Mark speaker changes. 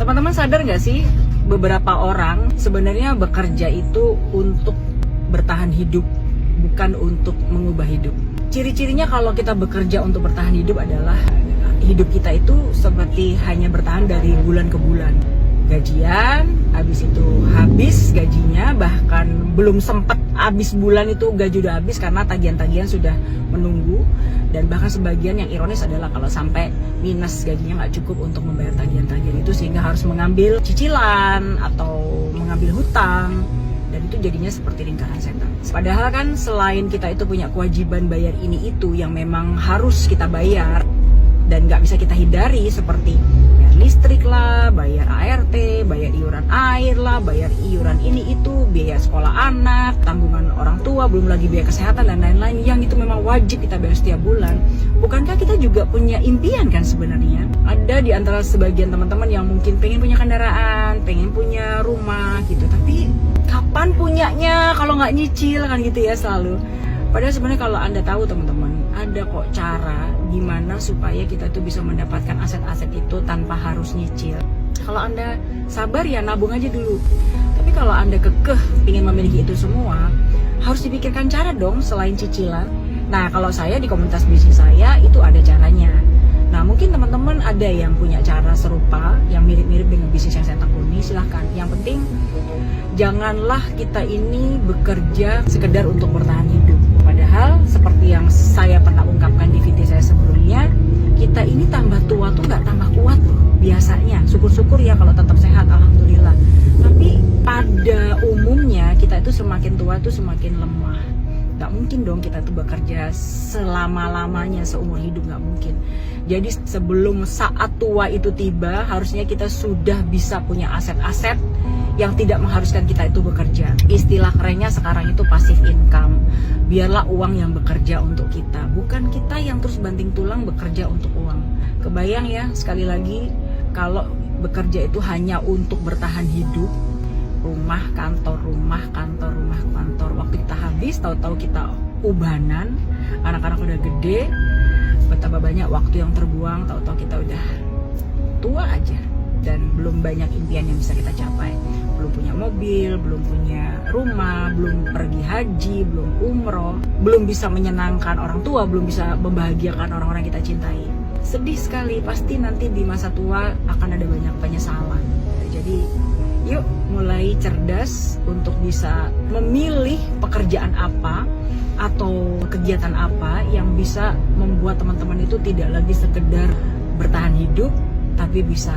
Speaker 1: Teman-teman sadar nggak sih, beberapa orang sebenarnya bekerja itu untuk bertahan hidup, bukan untuk mengubah hidup. Ciri-cirinya kalau kita bekerja untuk bertahan hidup adalah hidup kita itu seperti hanya bertahan dari bulan ke bulan. Gajian, habis itu habis gajinya, bahkan belum sempat habis bulan itu gaji udah habis karena tagihan-tagihan sudah menunggu. Dan bahkan sebagian yang ironis adalah kalau sampai minus gajinya nggak cukup untuk membayar tagihan-tagihan itu, sehingga harus mengambil cicilan atau mengambil hutang, dan itu jadinya seperti lingkaran setan. Padahal kan selain kita itu punya kewajiban bayar ini itu yang memang harus kita bayar dan nggak bisa kita hindari, seperti bayar listrik lah, bayar ART, bayar iuran air lah, bayar iuran ini itu, biaya sekolah anak, tanggungan orang tua, belum lagi biaya kesehatan dan lain-lain yang itu memang wajib kita bayar setiap bulan. Bukankah kita juga punya impian kan sebenarnya? Ada di antara sebagian teman-teman yang mungkin pengen punya kendaraan, pengen punya rumah gitu, tapi kapan punyanya kalau nggak nyicil kan gitu ya selalu. Padahal sebenarnya kalau Anda tahu teman-teman, ada kok cara gimana supaya kita tuh bisa mendapatkan aset-aset itu tanpa harus nyicil. Kalau Anda sabar ya nabung aja dulu. Tapi kalau Anda kekeh ingin memiliki itu semua, harus dipikirkan cara dong selain cicilan. Nah, kalau saya di komunitas bisnis saya itu ada caranya. Nah, mungkin teman-teman ada yang punya cara serupa yang mirip-mirip dengan bisnis yang saya tekuni, silahkan. Yang penting janganlah kita ini bekerja sekedar untuk bertahan hidup. Padahal seperti yang saya pernah ungkapkan di video saya sebelumnya, kita ini tambah tua tuh nggak tambah kuat loh biasanya. Syukur-syukur ya kalau tetap sehat, alhamdulillah. Tapi pada umumnya kita itu semakin tua tuh semakin lemah. Gak mungkin dong kita tuh bekerja selama-lamanya seumur hidup, gak mungkin. Jadi sebelum saat tua itu tiba, harusnya kita sudah bisa punya aset-aset yang tidak mengharuskan kita itu bekerja. Istilah kerennya sekarang itu passive income. Biarlah uang yang bekerja untuk kita, bukan kita yang terus banting tulang bekerja untuk uang. Kebayang ya, sekali lagi, kalau bekerja itu hanya untuk bertahan hidup, rumah kantor, rumah kantor, rumah kantor, waktu kita habis, tahu-tahu kita ubanan, anak-anak udah gede, betapa banyak waktu yang terbuang, tahu-tahu kita udah tua aja dan belum banyak impian yang bisa kita capai. Belum punya mobil, belum punya rumah, belum pergi haji, belum umroh, belum bisa menyenangkan orang tua, belum bisa membahagiakan orang-orang kita cintai. Sedih sekali, pasti nanti di masa tua akan ada banyak penyesalan. Jadi yuk mulai cerdas untuk bisa memilih pekerjaan apa atau kegiatan apa yang bisa membuat teman-teman itu tidak lagi sekedar bertahan hidup, tapi bisa